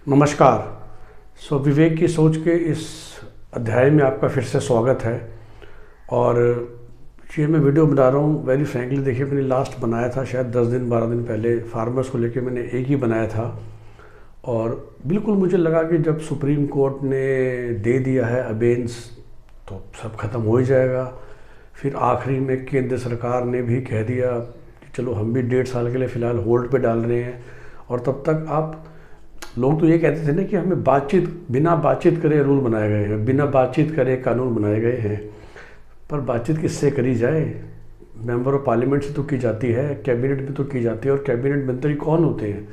नमस्कार। विवेक की सोच के इस अध्याय में आपका फिर से स्वागत है। और ये मैं वीडियो बना रहा हूँ वेरी फ्रैंकली। देखिए, मैंने लास्ट बनाया था शायद 10 दिन 12 दिन पहले, फार्मर्स को लेके मैंने एक ही बनाया था। और बिल्कुल मुझे लगा कि जब सुप्रीम कोर्ट ने दे दिया है अबेंस तो सब खत्म हो ही जाएगा। फिर आखिरी में केंद्र सरकार ने भी कह दिया कि चलो हम भी 1.5 साल के लिए फ़िलहाल होल्ड पे डाल रहे हैं। और तब तक आप लोग तो ये कहते थे ना कि हमें बिना बातचीत करे रूल बनाए गए हैं, बिना बातचीत करे कानून बनाए गए हैं। पर बातचीत किससे करी जाए? मेंबर ऑफ पार्लियामेंट से तो की जाती है, कैबिनेट में तो की जाती है। और कैबिनेट मंत्री कौन होते हैं?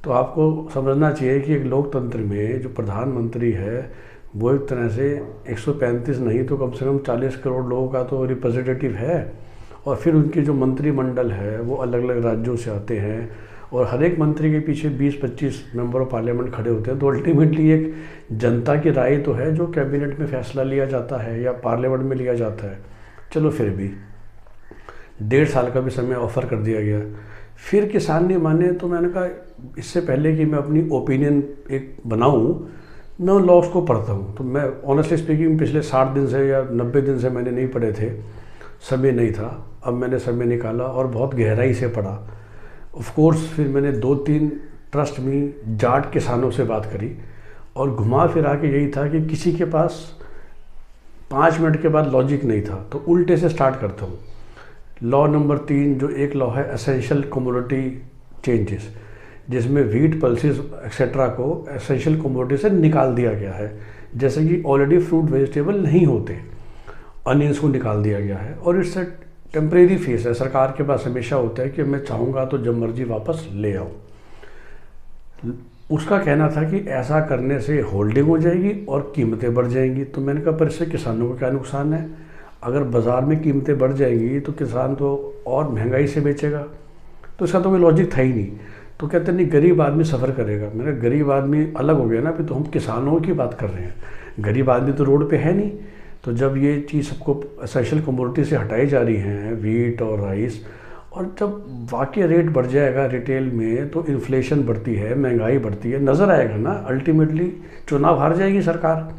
तो आपको समझना चाहिए कि एक लोकतंत्र में जो प्रधानमंत्री है वो एक तरह से 135 नहीं तो कम से कम 40 करोड़ लोगों का तो रिप्रेजेंटेटिव है। और फिर उनके जो मंत्रिमंडल है वो अलग अलग राज्यों से आते हैं और हर एक मंत्री के पीछे 20-25 मेंबर ऑफ पार्लियामेंट खड़े होते हैं। तो अल्टीमेटली एक जनता की राय तो है जो कैबिनेट में फैसला लिया जाता है या पार्लियामेंट में लिया जाता है। चलो फिर भी 1.5 साल का भी समय ऑफ़र कर दिया गया। फिर किसान नहीं माने तो मैंने कहा इससे पहले कि मैं अपनी ओपिनियन एक बनाऊँ, मैं उन लॉस को पढ़ता हूँ। तो मैं ऑनेस्टली स्पीकिंग पिछले 60 दिन से या 90 दिन से मैंने नहीं पढ़े थे, समय नहीं था। अब मैंने समय निकाला और बहुत गहराई से पढ़ा। ऑफ कोर्स फिर मैंने 2-3 ट्रस्ट में जाट किसानों से बात करी और घुमा फिरा के यही था कि किसी के पास 5 मिनट के बाद लॉजिक नहीं था। तो उल्टे से स्टार्ट करता हूँ। लॉ नंबर 3 जो एक लॉ है एसेंशियल कमोडिटी चेंजेस, जिसमें व्हीट पल्सेस एक्सेट्रा को एसेंशियल कमोडिटी से निकाल दिया गया है। जैसे कि ऑलरेडी फ्रूट वेजिटेबल नहीं होते, अनियंस को निकाल दिया गया है। और इट्स टेम्परेरी फेस है। सरकार के पास हमेशा होता है कि मैं चाहूँगा तो जब मर्जी वापस ले आऊँ। उसका कहना था कि ऐसा करने से होल्डिंग हो जाएगी और कीमतें बढ़ जाएंगी। तो मैंने कहा पर इससे किसानों को क्या नुकसान है? अगर बाज़ार में कीमतें बढ़ जाएंगी तो किसान तो और महंगाई से बेचेगा। तो इसका तो कोई लॉजिक था ही नहीं। तो कहते नहीं गरीब आदमी सफ़र करेगा। मैंने गरीब आदमी अलग हो गया ना, अभी तो हम किसानों की बात कर रहे हैं। गरीब आदमी तो रोड पे है नहीं। तो जब ये चीज़ सबको एसेंशियल कमोडिटी से हटाई जा रही हैं, वीट और राइस, और जब वाकई रेट बढ़ जाएगा रिटेल में तो इन्फ्लेशन बढ़ती है, महंगाई बढ़ती है, नज़र आएगा ना। अल्टीमेटली चुनाव हार जाएगी सरकार।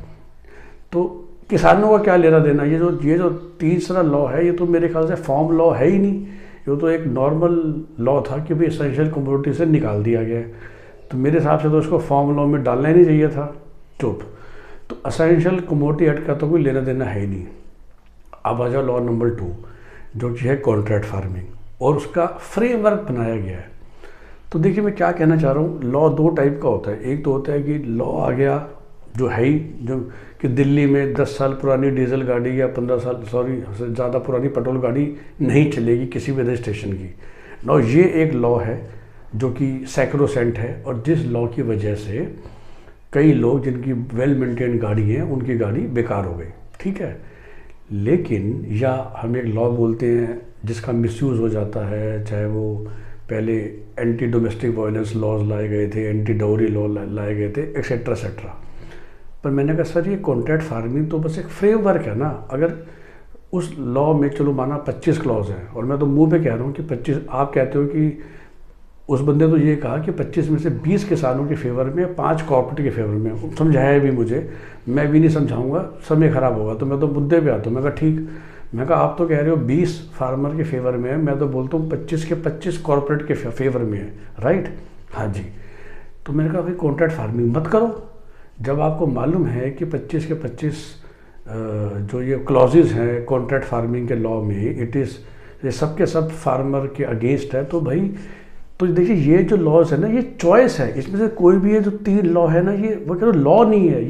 तो किसानों का क्या लेना देना? ये जो तीसरा लॉ है ये तो मेरे ख्याल से फॉर्म लॉ है ही नहीं। ये तो एक नॉर्मल लॉ था कि भाई एसेंशियल कमोडिटी से निकाल दिया गया। तो मेरे हिसाब से तो उसको फॉर्म लॉ में डालना ही नहीं चाहिए था। चुप। तो एसेंशियल कमोडिटी एक्ट का तो कोई लेना देना है ही नहीं। अब आ जाओ लॉ नंबर 2 जो कि है कॉन्ट्रैक्ट फार्मिंग, और उसका फ्रेमवर्क बनाया गया है। तो देखिए मैं क्या कहना चाह रहा हूँ। लॉ 2 टाइप का होता है। एक तो होता है कि लॉ आ गया जो है ही, जो कि दिल्ली में 10 साल पुरानी डीजल गाड़ी या 15 साल ज़्यादा पुरानी पेट्रोल गाड़ी नहीं चलेगी किसी भी रजिस्ट्रेशन की। नो, ये एक लॉ है जो कि सैक्रोसेंट है और जिस लॉ की वजह से कई लोग जिनकी वेल मेंटेन गाड़ी है उनकी गाड़ी बेकार हो गई। ठीक है, लेकिन या हम एक लॉ बोलते हैं जिसका मिसयूज़ हो जाता है, चाहे वो पहले एंटी डोमेस्टिक वायलेंस लॉज लाए गए थे, एंटी डाउरी लॉ लाए गए थे, एक्सेट्रा एक्सेट्रा। पर मैंने कहा सर ये कॉन्ट्रैक्ट फार्मिंग तो बस एक फ्रेमवर्क है ना। अगर उस लॉ में चलो माना 25 क्लॉज हैं और मैं तो मुंह पे कह रहा हूँ कि 25, आप कहते हो कि उस बंदे तो ये कहा कि 25 में से 20 किसानों के फेवर में, 5 कॉर्पोरेट के फेवर में। समझाया भी मुझे, मैं भी नहीं समझाऊंगा, समय ख़राब होगा। तो मैं तो मुद्दे पे आता हूँ। मैं कहा ठीक। मैं कहा आप तो कह रहे हो 20 फार्मर के फेवर में है, मैं तो बोलता हूँ 25 के 25 कॉर्पोरेट के फेवर में है। राइट? हाँ जी। तो मैंने कहा भाई कॉन्ट्रैक्ट फार्मिंग मत करो। जब आपको मालूम है कि 25 के 25 जो ये क्लॉजेज हैं कॉन्ट्रैक्ट फार्मिंग के लॉ में, इट इज़ ये सब के सब फार्मर के अगेंस्ट है। तो भाई तो देखिए ये जो लॉज है ना ये चॉइस है। इसमें से कोई भी ये जो 3 लॉ है ना ये वो कह लॉ नहीं है।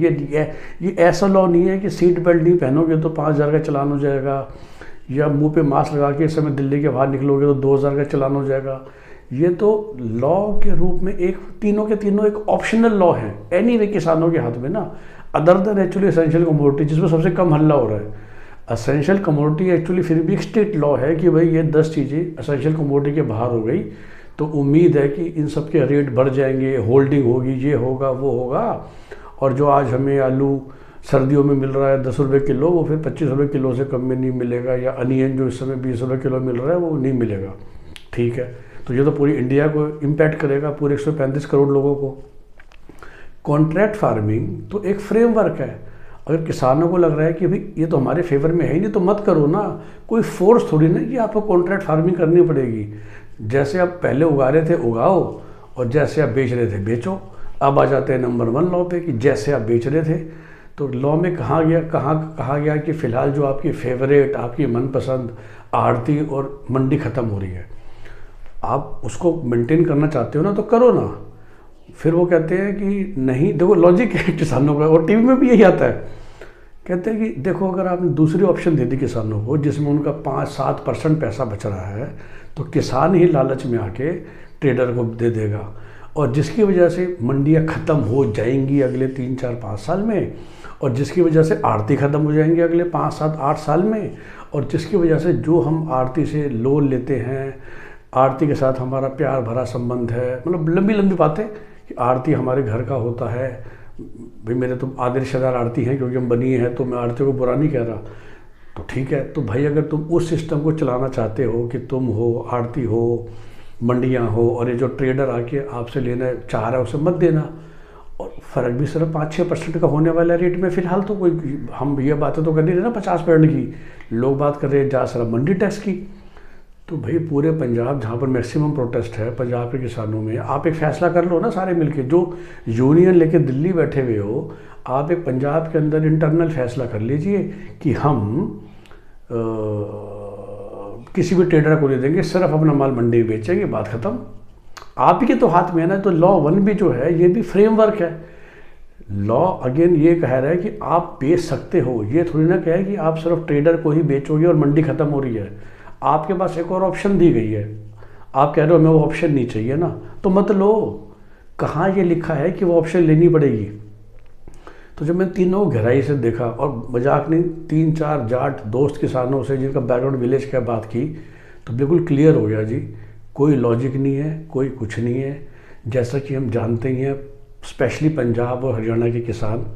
ये ऐसा लॉ नहीं है कि सीट बेल्ट नहीं पहनोगे तो 5,000 का चालान हो जाएगा, या मुंह पे मास्क लगा के इस समय दिल्ली के बाहर निकलोगे तो 2,000 का चालान हो जाएगा। ये तो लॉ के रूप में एक तीनों के तीनों एक ऑप्शनल लॉ है एनीवे किसानों के हाथ में ना, other than actually essential commodity जिसमें सबसे कम हल्ला हो रहा है। एसेंशियल कमोडिटी एक्चुअली फिर भी एक स्टेट लॉ है कि भाई ये 10 चीज़ें एसेंशियल कमोडिटी के बाहर हो गई तो उम्मीद है कि इन सब के रेट बढ़ जाएंगे, होल्डिंग होगी, ये होगा वो होगा। और जो आज हमें आलू सर्दियों में मिल रहा है 10 रुपये किलो, वो फिर 25 रुपये किलो से कम में नहीं मिलेगा, या अनियन जो इस समय 20 रुपये किलो मिल रहा है वो नहीं मिलेगा। ठीक है, तो ये तो पूरी इंडिया को इम्पैक्ट करेगा, पूरे 135 करोड़ लोगों को। कॉन्ट्रैक्ट फार्मिंग तो एक फ्रेमवर्क है। अगर किसानों को लग रहा है कि भाई ये तो हमारे फेवर में है ही नहीं तो मत करो ना, कोई फोर्स थोड़ी ना कि आपको कॉन्ट्रैक्ट फार्मिंग करनी पड़ेगी। जैसे आप पहले उगा रहे थे उगाओ, और जैसे आप बेच रहे थे बेचो। अब आ जाते हैं नंबर 1 लॉ पे कि जैसे आप बेच रहे थे। तो लॉ में कहा गया कि फ़िलहाल जो आपकी फेवरेट, आपकी मनपसंद आड़ती और मंडी ख़त्म हो रही है, आप उसको मेंटेन करना चाहते हो ना तो करो ना। फिर वो कहते हैं कि नहीं, देखो लॉजिक है किसानों का, और टीवी में भी यही आता है। कहते हैं कि देखो अगर आपने दूसरी ऑप्शन दे दी किसानों को जिसमें उनका 5-7% पैसा बच रहा है, तो किसान ही लालच में आके ट्रेडर को दे देगा, और जिसकी वजह से मंडियाँ ख़त्म हो जाएंगी अगले 3-4-5 साल में, और जिसकी वजह से आड़ती ख़त्म हो जाएंगे अगले 5-7-8 साल में, और जिसकी वजह से जो हम आड़ती से लोन लेते हैं, आड़ती के साथ हमारा प्यार भरा संबंध है, मतलब लंबी लंबी बातें कि आड़ती हमारे घर का होता है। भाई मेरे तो आधे रिश्तेदार आड़ती हैं क्योंकि हम बनिए हैं, तो मैं आड़ती को बुरा नहीं कह रहा। तो ठीक है, तो भाई अगर तुम उस सिस्टम को चलाना चाहते हो कि तुम हो आड़ती हो, मंडियाँ हो, और ये जो ट्रेडर आके आपसे लेना चाह रहा है उसे मत देना। और फ़र्क भी सिर्फ 5-6% का होने वाला रेट में। फ़िलहाल तो कोई, हम ये बातें तो कर नहीं रहे ना 50% की, लोग बात कर रहे हैं जहाँ सिर्फ मंडी टैक्स की। तो भाई पूरे पंजाब जहाँ पर मैक्सिमम प्रोटेस्ट है पंजाब के किसानों में, आप एक फ़ैसला कर लो ना सारे मिलके, जो यूनियन लेके दिल्ली बैठे हुए हो, आप एक पंजाब के अंदर इंटरनल फैसला कर लीजिए कि हम किसी भी ट्रेडर को नहीं देंगे, सिर्फ अपना माल मंडी में बेचेंगे, बात ख़त्म। आप ही के तो हाथ में है ना। तो लॉ 1 भी जो है ये भी फ्रेमवर्क है। लॉ अगेन ये कह रहा है कि आप बेच सकते हो, ये थोड़ी ना कहे कि आप सिर्फ ट्रेडर को ही बेचोगे और मंडी ख़त्म हो रही है। आपके पास एक और ऑप्शन दी गई है, आप कह रहे हो हमें वो ऑप्शन नहीं चाहिए ना, तो मत लो। कहाँ ये लिखा है कि वो ऑप्शन लेनी पड़ेगी? तो जब मैं तीनों गहराई से देखा, और मजाक नहीं, 3-4 जाट दोस्त किसानों से जिनका बैकग्राउंड विलेज का बात की, तो बिल्कुल क्लियर हो गया जी, कोई लॉजिक नहीं है, कोई कुछ नहीं है। जैसा कि हम जानते ही हैं, स्पेशली पंजाब और हरियाणा के किसान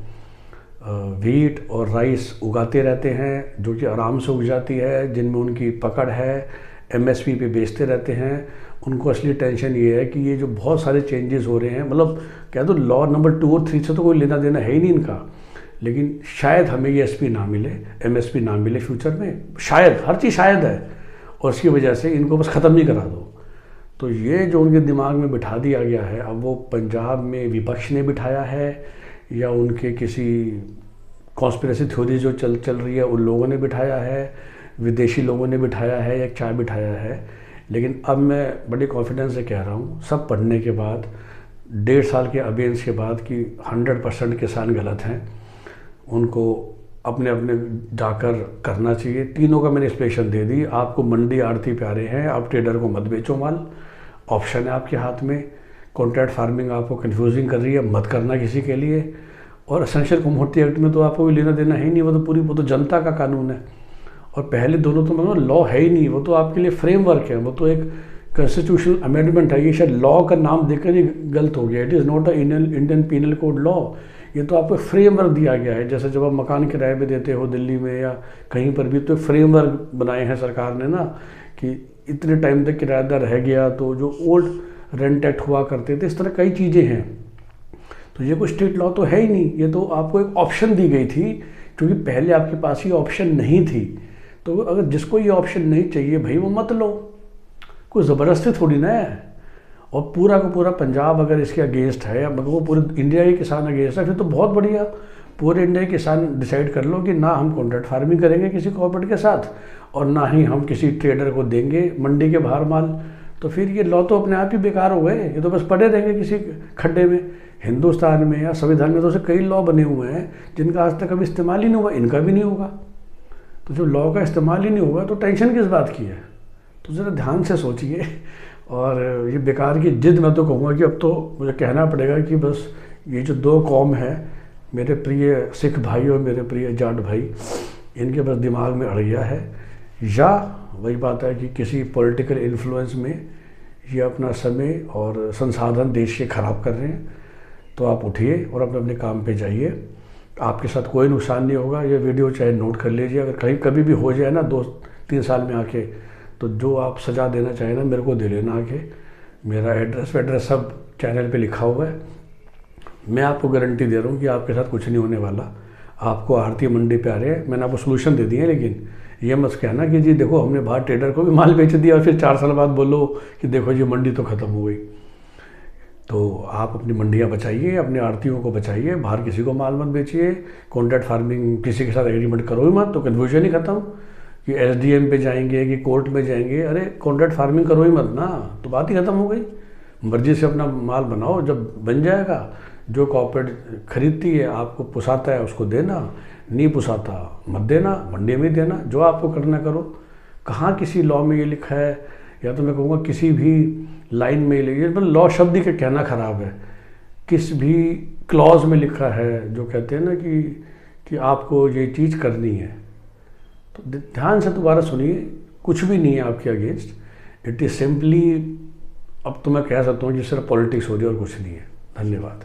वीट और राइस उगाते रहते हैं, जो कि आराम से उग जाती है, जिनमें उनकी पकड़ है, एमएसपी पे बेचते रहते हैं। उनको असली टेंशन ये है कि ये जो बहुत सारे चेंजेस हो रहे हैं, मतलब कह दो लॉ नंबर 2 और 3 से तो कोई लेना देना है ही नहीं इनका, लेकिन शायद हमें ये एसपी ना मिले, एमएसपी ना मिले फ्यूचर में, शायद, हर चीज़ शायद है, और उसकी वजह से इनको बस ख़त्म नहीं करा दो। तो ये जो उनके दिमाग में बिठा दिया गया है, अब वो पंजाब में विपक्ष ने बिठाया है या उनके किसी कॉन्स्पिरेसी थ्योरी जो चल रही है उन लोगों ने बिठाया है, विदेशी लोगों ने बिठाया है या क्या बिठाया है, लेकिन अब मैं बड़ी कॉन्फिडेंस से कह रहा हूँ, सब पढ़ने के बाद, 1.5 साल के अभ्यास के बाद, कि 100% किसान गलत हैं। उनको अपने अपने जाकर करना चाहिए। तीनों का मैंने एक्सप्लेनेशन दे दी। आपको मंडी आड़ती प्यारे हैं, आप ट्रेडर को मत बेचो माल, ऑप्शन है आपके हाथ में। कॉन्ट्रैक्ट फार्मिंग आपको कंफ्यूजिंग कर रही है, मत करना किसी के लिए। और एसेंशियल कमोडिटी एक्ट में तो आपको भी लेना देना है ही नहीं, वो तो जनता का कानून है। और पहले दोनों तो मतलब लॉ है ही नहीं, वो तो आपके लिए फ्रेमवर्क है, वो तो एक कॉन्स्टिट्यूशनल अमेंडमेंट है। ये शायद लॉ का नाम देकर ही गलत हो गया। It is not a Indian penal code law, ये तो आपको फ्रेमवर्क दिया गया है। जैसे जब आप मकान किराए पे देते हो दिल्ली में या कहीं पर भी, तो फ्रेमवर्क बनाए हैं सरकार ने ना, कि इतने टाइम तक किराएदार रह गया, तो जो ओल्ड रेंट एक्ट हुआ करते थे, इस तरह कई चीज़ें हैं। तो ये कोई स्टेट लॉ तो है ही नहीं, ये तो आपको एक ऑप्शन दी गई थी, क्योंकि पहले आपके पास ये ऑप्शन नहीं थी। तो अगर जिसको ये ऑप्शन नहीं चाहिए भाई वो मत लो, कोई ज़बरदस्ती थोड़ी ना है। और पूरा का पूरा पंजाब अगर इसके अगेंस्ट है, मगर वो पूरे इंडिया के किसान अगेंस्ट है, फिर तो बहुत बढ़िया। पूरे इंडिया के किसान डिसाइड कर लो कि ना हम कॉन्ट्रैक्ट फार्मिंग करेंगे किसी कॉर्पोरेट के साथ, और ना ही हम किसी ट्रेडर को देंगे मंडी के बाहर माल। तो फिर ये लॉ तो अपने आप ही बेकार हो गए, ये तो बस पड़े रहेंगे किसी खड्डे में। हिंदुस्तान में या संविधान में तो ऐसे कई लॉ बने हुए हैं जिनका आज तक कभी इस्तेमाल ही नहीं हुआ, इनका भी नहीं होगा। तो जब लॉ का इस्तेमाल ही नहीं होगा तो टेंशन किस बात की है? तो ज़रा ध्यान से सोचिए। और ये बेकार की जिद, मैं तो कहूँगा कि अब तो मुझे कहना पड़ेगा कि बस ये जो 2 कौम है, मेरे प्रिय सिख भाई और मेरे प्रिय जाट भाई, इनके बस दिमाग में अड़ गया है, या वही बात है कि किसी पॉलिटिकल इन्फ्लुएंस में ये अपना समय और संसाधन देश के ख़राब कर रहे हैं। तो आप उठिए और अपने अपने काम पे जाइए, आपके साथ कोई नुकसान नहीं होगा। ये वीडियो चाहे नोट कर लीजिए, अगर कहीं कभी भी हो जाए ना 2-3 साल में आके, तो जो आप सजा देना चाहें ना मेरे को दे लेना आके। मेरा एड्रेस सब चैनल पे लिखा हुआ है। मैं आपको गारंटी दे रहा हूँ कि आपके साथ कुछ नहीं होने वाला। आपको आढ़ती मंडी पे आ रहे हैं, मैंने आपको सोल्यूशन दे दिए हैं, लेकिन ये मत कहना कि जी देखो हमने बाहर ट्रेडर को भी माल बेच दिया और फिर 4 साल बाद बोलो कि देखो जी मंडी तो ख़त्म हो गई। तो आप अपनी मंडियाँ बचाइए, अपने आढ़तियों को बचाइए, बाहर किसी को माल मत बेचिए, कॉन्ट्रैक्ट फार्मिंग किसी के साथ एग्रीमेंट करो ही मत, तो कन्फ्यूजन ही खत्म कि एसडीएम पे जाएंगे कि कोर्ट में जाएंगे। अरे कॉन्ट्रैक्ट फार्मिंग करो ही मत ना, तो बात ही खत्म हो गई। मर्जी से अपना माल बनाओ, जब बन जाएगा जो कॉर्पोरेट खरीदती है आपको पुसाता है उसको देना, नहीं पुसाता मत देना, मंडी में ही देना, जो आपको करना करो। कहाँ किसी लॉ में ये लिखा है, या तो मैं कहूँगा किसी भी लाइन में लिखिए, मतलब लॉ शब्द ही कहना ख़राब है, किस भी क्लॉज में लिखा है जो कहते हैं ना कि आपको ये चीज़ करनी है। तो ध्यान से दोबारा सुनिए, कुछ भी नहीं है आपके अगेंस्ट, इट इज़ सिंपली, अब तो मैं कह सकता हूँ जिस तरह पॉलिटिक्स हो रही है और कुछ नहीं है। धन्यवाद।